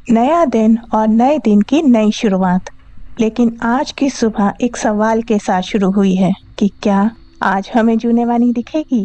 नया दिन और नए दिन की नई शुरुआत। लेकिन आज की सुबह एक सवाल के साथ शुरू हुई है कि क्या आज हमें जूने वानी दिखेगी।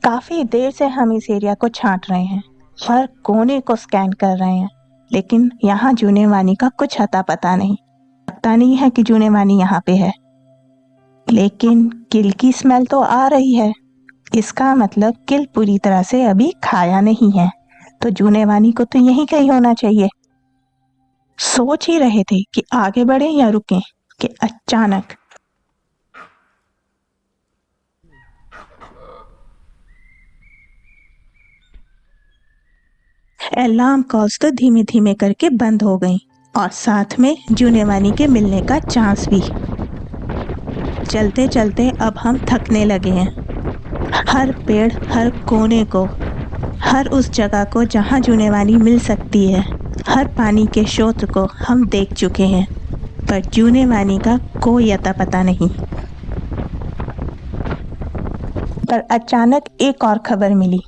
काफी देर से हम इस एरिया को छांट रहे हैं, हर कोने को स्कैन कर रहे हैं, लेकिन यहाँ जूने वानी का कुछ अता पता नहीं। लगता नहीं है कि जूने वानी यहाँ पे है, लेकिन किल की स्मेल तो आ रही है। इसका मतलब किल पूरी तरह से अभी खाया नहीं है, तो जूने वानी को तो यहीं कहीं होना चाहिए। सोच ही रहे थे कि आगे बढ़े या रुकें कि अचानक अलार्म कॉल्स तो धीमे धीमे करके बंद हो गई और साथ में जूने वानी के मिलने का चांस भी। चलते चलते अब हम थकने लगे हैं। हर पेड़, हर कोने को, हर उस जगह को जहां जूने वानी मिल सकती है, हर पानी के स्रोत को हम देख चुके हैं, पर जूने वानी का कोई अता पता नहीं। पर अचानक एक और खबर मिली।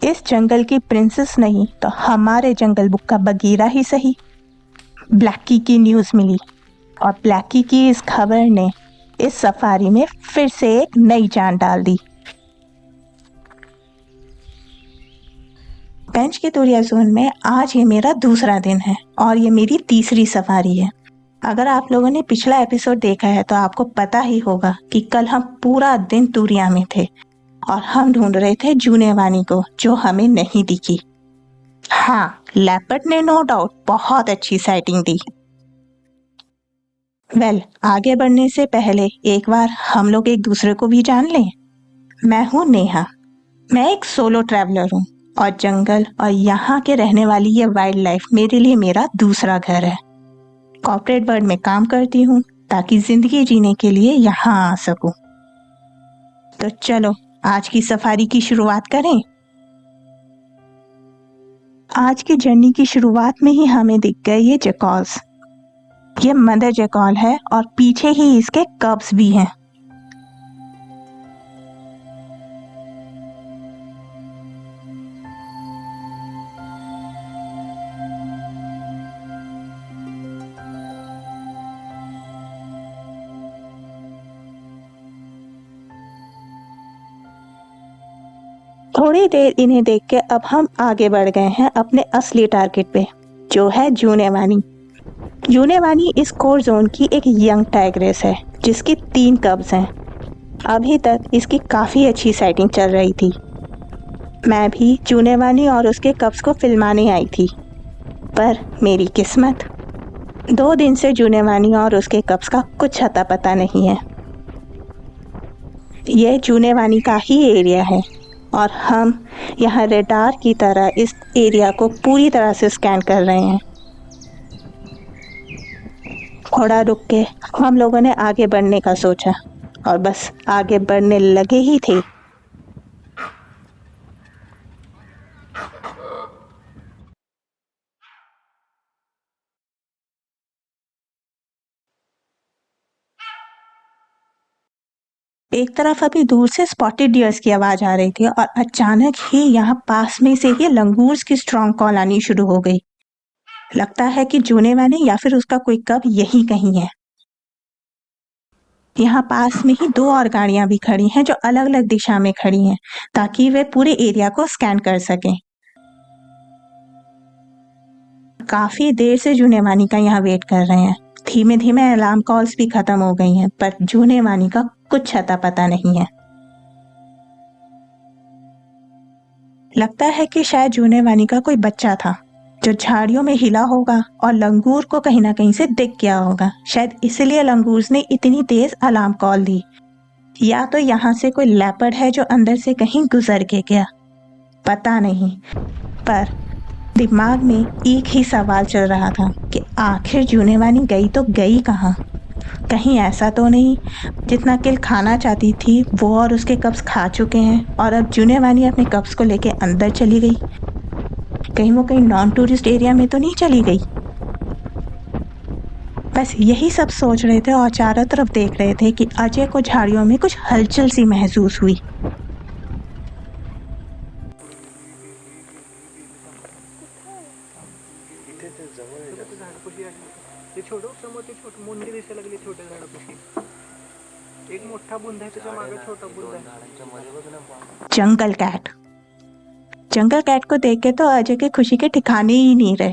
इस जंगल की प्रिंसेस नहीं तो हमारे जंगल बुक का बगीरा ही सही। ब्लैकी की न्यूज़ मिली और ब्लैकी की इस खबर ने इस सफारी में फिर से एक नई जान डाल दी। पेंच की तुरिया जोन में आज ये मेरा दूसरा दिन है और ये मेरी तीसरी सफारी है। अगर आप लोगों ने पिछला एपिसोड देखा है तो आपको पता ही होगा कि कल हम पूरा दिन तुरिया में थे और हम ढूंढ रहे थे जूने वानी को, जो हमें नहीं दिखी। हाँ, लेपर्ड ने नो डाउट बहुत अच्छी साइटिंग दी। आगे बढ़ने से पहले एक बार हम लोग एक दूसरे को भी जान लें। मैं हूँ नेहा। मैं एक सोलो ट्रैवलर हूँ और जंगल और यहाँ के रहने वाली ये वाइल्ड लाइफ मेरे लिए मेरा दूसरा घर है। कॉर्पोरेट वर्ल्ड में काम करती हूँ ताकि जिंदगी जीने के लिए यहाँ आ सकूं। तो चलो आज की सफारी की शुरुआत करें। आज की जर्नी की शुरुआत में ही हमें दिख गए ये जैकल्स। ये मदर जैकल है और पीछे ही इसके कब्स भी हैं। थोड़ी देर इन्हें देख के अब हम आगे बढ़ गए हैं अपने असली टारगेट पे, जो है जूने वानी। जूने वानी इस कोर जोन की एक यंग टाइग्रेस है जिसकी 3 कब्स हैं। अभी तक इसकी काफ़ी अच्छी साइटिंग चल रही थी। मैं भी जूने वानी और उसके कब्स को फिल्माने आई थी, पर मेरी किस्मत, 2 दिन से जूने वानी और उसके कब्स का कुछ अता पता नहीं है। यह जूने वानी का ही एरिया है और हम यहाँ रेडार की तरह इस एरिया को पूरी तरह से स्कैन कर रहे हैं। थोड़ा रुक के हम लोगों ने आगे बढ़ने का सोचा और बस आगे बढ़ने लगे ही थे। एक तरफ अभी दूर से स्पॉटेड डियर्स की आवाज आ रही थी और अचानक ही यहाँ पास में से ही लंगूर्स की स्ट्रॉन्ग कॉल आनी शुरू हो गई। लगता है कि जूने वानी या फिर उसका कोई कब यही कहीं है। यहाँ पास में ही 2 और गाड़ियां भी खड़ी हैं जो अलग अलग दिशा में खड़ी हैं ताकि वे पूरे एरिया को स्कैन कर सकें। काफी देर से जूने वानी का यहाँ वेट कर रहे हैं। धीमे धीमे अलार्म कॉल्स भी खत्म हो गई हैं, पर जूने वानी का कुछ अता पता नहीं है। लगता है कि शायद जूने वानी का कोई बच्चा था जो झाड़ियों में हिला होगा और लंगूर को कहीं ना कहीं से दिख गया होगा। शायद इसलिए लंगूर ने इतनी तेज अलार्म कॉल दी, या तो यहाँ से कोई लेपर्ड है जो अंदर से कहीं गुजर के गया, पता नहीं। पर दिमाग में एक ही सवाल चल रहा था कि आखिर जूने वानी गई तो गई कहाँ। कहीं ऐसा तो नहीं जितना किल खाना चाहती थी वो और उसके कब्स खा चुके हैं और अब जूने वानी अपने कब्स को लेके अंदर चली गई। कहीं वो कहीं नॉन टूरिस्ट एरिया में तो नहीं चली गई। बस यही सब सोच रहे थे और चारों तरफ देख रहे थे कि अजय को झाड़ियों में कुछ हलचल सी महसूस हुई। ते जवळ आहे जास्त. झाडपाशी ते छोटं समोर ते छोटं मुंडी दिसायला लागली छोट्या झाडापाशी एक मोठा बुंदा आहे त्याच्या मागे छोटा बुंदा आहे. झाडांच्या मध्ये बघ ना पान. Jungle cat. जंगल कैट को देख के तो अजय के खुशी के ठिकाने ही नहीं रहे।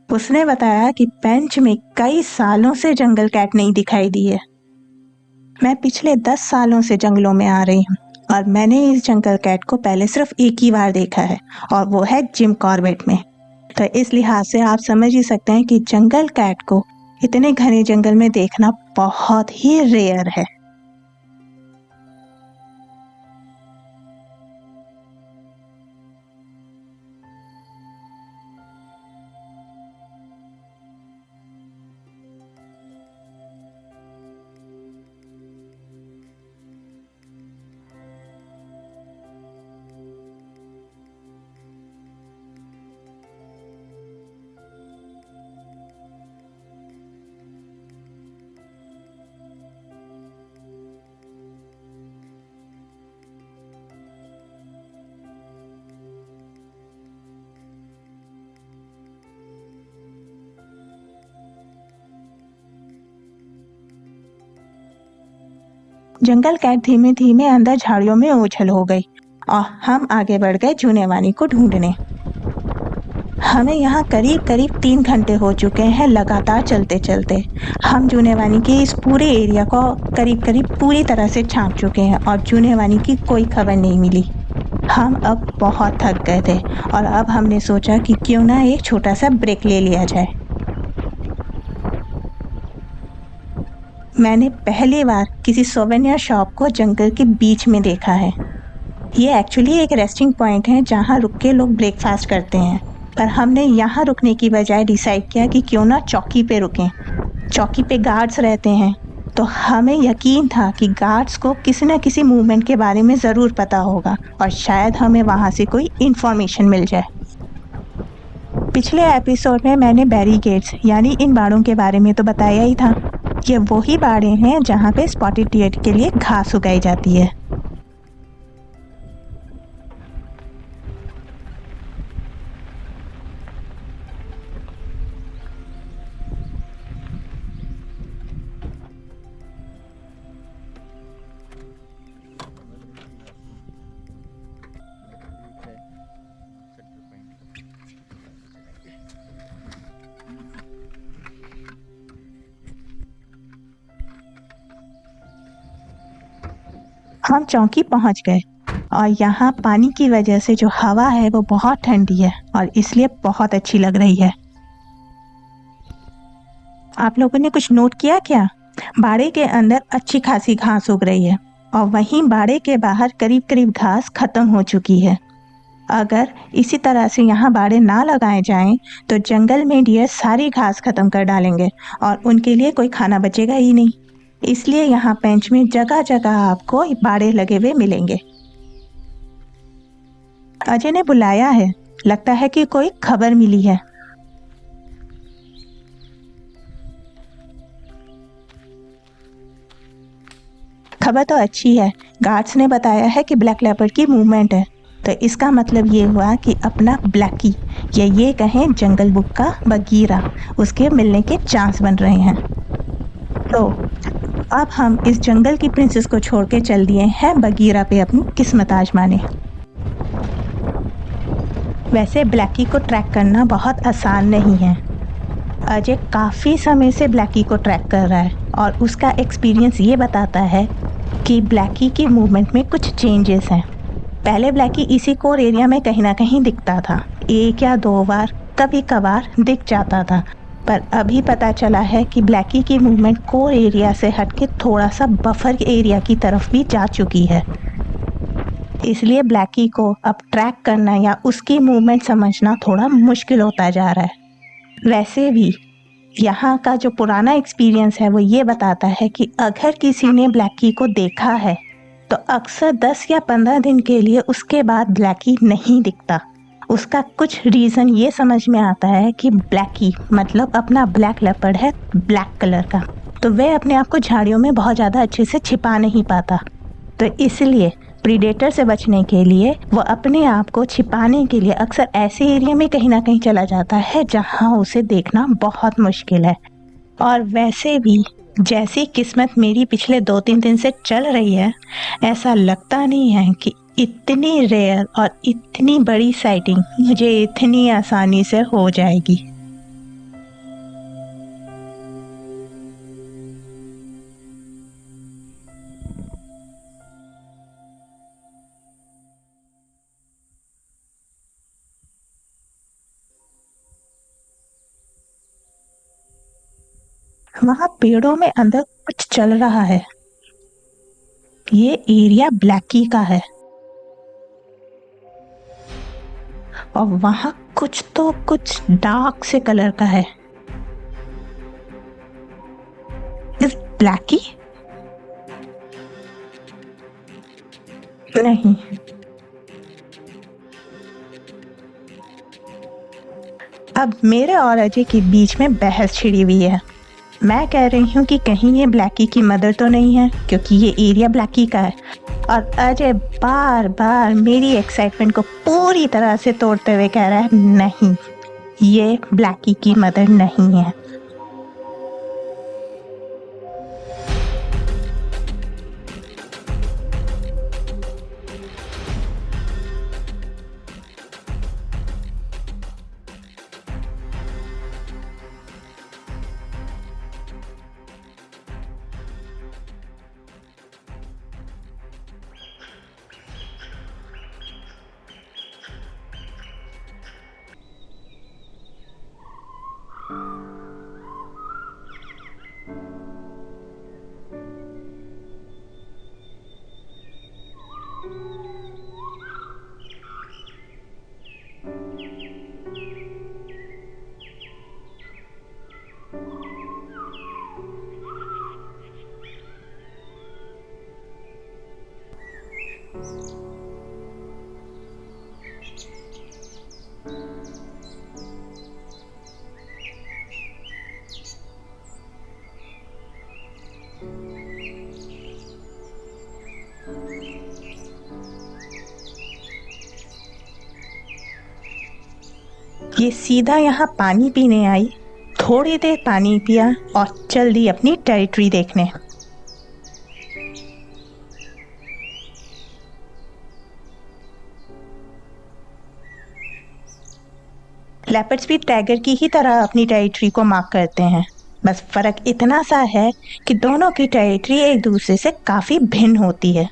उसने बताया कि पेंच में कई सालों से जंगल कैट नहीं दिखाई दी है। मैं पिछले 10 सालों से जंगलों में आ रही हूँ और मैंने इस जंगल कैट को पहले सिर्फ एक ही बार देखा है और वो है जिम कॉर्बेट में। तो इस लिहाज से आप समझ ही सकते हैं कि जंगल कैट को इतने घने जंगल में देखना बहुत ही रेयर है। जंगल कैट धीमे धीमे अंदर झाड़ियों में ओझल हो गई और हम आगे बढ़ गए जूनेवानी को ढूंढने। हमें यहाँ करीब करीब 3 घंटे हो चुके हैं लगातार चलते चलते। हम जूनेवानी के इस पूरे एरिया को करीब करीब पूरी तरह से छांट चुके हैं और जूनेवानी की कोई खबर नहीं मिली। हम अब बहुत थक गए थे और अब हमने सोचा कि क्यों ना एक छोटा सा ब्रेक ले लिया जाए। मैंने पहली बार किसी सोवेनियर शॉप को जंगल के बीच में देखा है। ये एक्चुअली एक रेस्टिंग पॉइंट है जहाँ रुक के लोग ब्रेकफास्ट करते हैं, पर हमने यहाँ रुकने की बजाय डिसाइड किया कि क्यों ना चौकी पे रुकें। चौकी पे गार्ड्स रहते हैं, तो हमें यकीन था कि गार्ड्स को किसी न किसी मूवमेंट के बारे में ज़रूर पता होगा और शायद हमें वहाँ से कोई इन्फॉर्मेशन मिल जाए। पिछले एपिसोड में मैंने बैरीकेड्स यानी इन बाड़ों के बारे में तो बताया ही था। ये वही बाड़े हैं जहाँ पे स्पॉटेड डियर के लिए घास उगाई जाती है। हम चौकी पहुंच गए और यहाँ पानी की वजह से जो हवा है वो बहुत ठंडी है और इसलिए बहुत अच्छी लग रही है। आप लोगों ने कुछ नोट किया क्या? बाड़े के अंदर अच्छी खासी घास उग रही है और वहीं बाड़े के बाहर करीब करीब घास खत्म हो चुकी है। अगर इसी तरह से यहाँ बाड़े ना लगाए जाएं तो जंगल में डियर सारी घास खत्म कर डालेंगे और उनके लिए कोई खाना बचेगा ही नहीं। इसलिए यहाँ पेंच में जगह जगह आपको बाड़े लगे हुए मिलेंगे। अजय ने बुलाया है, लगता है कि कोई खबर मिली है। खबर तो अच्छी है, गार्ड्स ने बताया है कि ब्लैक लेपर्ड की मूवमेंट है, तो इसका मतलब ये हुआ कि अपना ब्लैकी या ये कहें जंगल बुक का बगीरा उसके मिलने के चांस बन रहे हैं। तो अब हम इस जंगल की प्रिंसेस को छोड़ के चल दिए हैं बगीरा पे अपनी किस्मत आजमाने। वैसे ब्लैकी को ट्रैक करना बहुत आसान नहीं है। अजय काफ़ी समय से ब्लैकी को ट्रैक कर रहा है और उसका एक्सपीरियंस ये बताता है कि ब्लैकी की मूवमेंट में कुछ चेंजेस हैं। पहले ब्लैकी इसी कोर एरिया में कहीं ना कहीं दिखता था, 1 या 2 बार कभी कभार दिख जाता था, पर अभी पता चला है कि ब्लैकी की मूवमेंट कोर एरिया से हटके थोड़ा सा बफर एरिया की तरफ भी जा चुकी है। इसलिए ब्लैकी को अब ट्रैक करना या उसकी मूवमेंट समझना थोड़ा मुश्किल होता जा रहा है। वैसे भी यहाँ का जो पुराना एक्सपीरियंस है वो ये बताता है कि अगर किसी ने ब्लैकी को देखा है तो अक्सर 10 या 15 दिन के लिए उसके बाद ब्लैकी नहीं दिखता। उसका कुछ रीज़न ये समझ में आता है कि ब्लैकी मतलब अपना ब्लैक लेपर्ड है ब्लैक कलर का, तो वह अपने आप को झाड़ियों में बहुत ज़्यादा अच्छे से छिपा नहीं पाता, तो इसलिए प्रीडेटर से बचने के लिए वो अपने आप को छिपाने के लिए अक्सर ऐसे एरिया में कहीं ना कहीं चला जाता है जहां उसे देखना बहुत मुश्किल है। और वैसे भी जैसी किस्मत मेरी पिछले 2-3 दिन से चल रही है, ऐसा लगता नहीं है कि इतनी रेयर और इतनी बड़ी साइटिंग मुझे इतनी आसानी से हो जाएगी। वहां पेड़ों में अंदर कुछ चल रहा है। ये एरिया ब्लैकी का है और वहां कुछ डार्क से कलर का है। इस ब्लैकी नहीं, अब मेरे और अजय के बीच में बहस छिड़ी हुई है। मैं कह रही हूँ कि कहीं ये ब्लैकी की मदर तो नहीं है, क्योंकि ये एरिया ब्लैकी का है। और अजय बार बार मेरी एक्साइटमेंट को पूरी तरह से तोड़ते हुए कह रहा है नहीं, ये ब्लैकी की मदर नहीं है। ये सीधा यहाँ पानी पीने आई, थोड़ी देर पानी पिया और चल दी अपनी टेरिटरी देखने। लेपर्ड्स भी टाइगर की ही तरह अपनी टेरिटरी को मार्क करते हैं, बस फर्क इतना सा है कि दोनों की टेरिटरी एक दूसरे से काफी भिन्न होती है।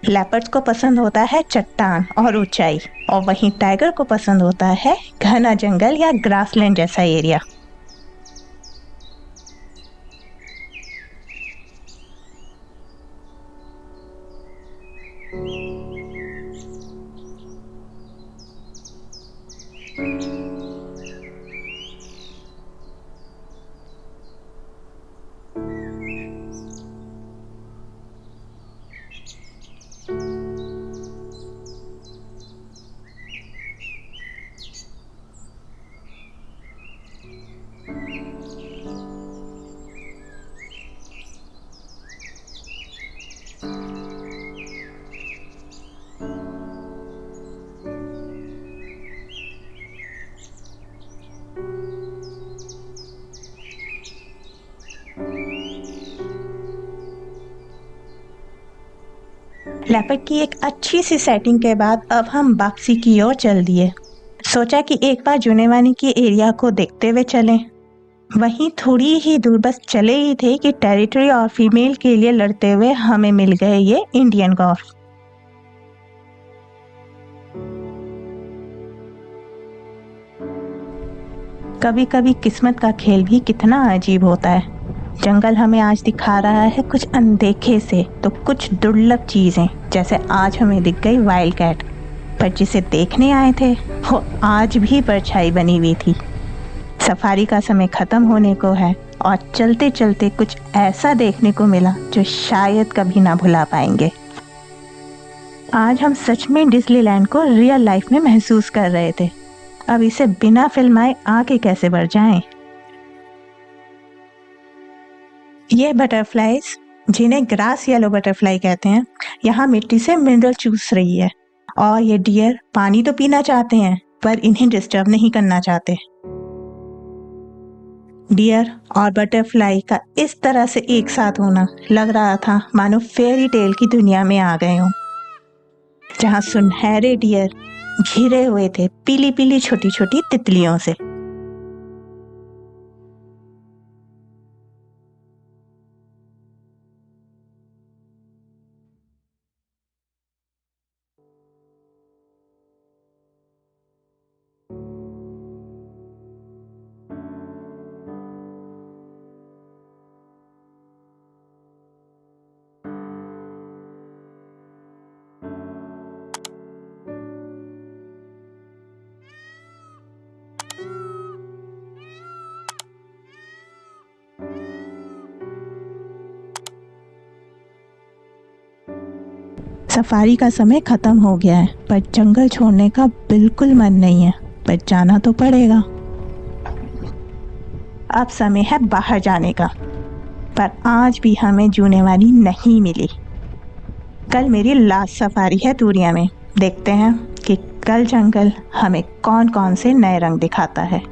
लेपर्ड्स को पसंद होता है चट्टान और ऊंचाई, और वहीं टाइगर को पसंद होता है घना जंगल या ग्रासलैंड जैसा एरिया। लेपर्ड की एक अच्छी सी सेटिंग के बाद अब हम वापसी की ओर चल दिए। सोचा कि एक बार जुनेवानी की एरिया को देखते हुए चलें। वहीं थोड़ी ही दूर बस चले ही थे कि टेरिटरी और फीमेल के लिए लड़ते हुए हमें मिल गए ये इंडियन गौर। कभी कभी किस्मत का खेल भी कितना अजीब होता है। जंगल हमें आज दिखा रहा है कुछ अनदेखे से तो कुछ दुर्लभ चीजें, जैसे आज हमें दिख गई वाइल्ड कैट, पर जिसे देखने आए थे वो आज भी परछाई बनी हुई थी। सफारी का समय खत्म होने को है और चलते चलते कुछ ऐसा देखने को मिला जो शायद कभी ना भुला पाएंगे। आज हम सच में डिज्नीलैंड को रियल लाइफ में महसूस कर रहे थे। अब इसे बिना फिल्माए आगे कैसे बढ़ जाएं? ये बटरफ्लाइज जिन्हें ग्रास येलो बटरफ्लाई कहते हैं, यहाँ मिट्टी से मिनरल चूस रही है और ये डियर पानी तो पीना चाहते हैं पर इन्हें डिस्टर्ब नहीं करना चाहते। डियर और बटरफ्लाई का इस तरह से एक साथ होना लग रहा था मानो फेरी टेल की दुनिया में आ गए हों, जहाँ सुनहरे डियर घिरे हुए थे पीली पीली छोटी छोटी तितलियों से। सफारी का समय खत्म हो गया है, पर जंगल छोड़ने का बिल्कुल मन नहीं है, पर जाना तो पड़ेगा। अब समय है बाहर जाने का, पर आज भी हमें जूने वाली नहीं मिली। कल मेरी लास्ट सफारी है दूरिया में। देखते हैं कि कल जंगल हमें कौन कौन से नए रंग दिखाता है।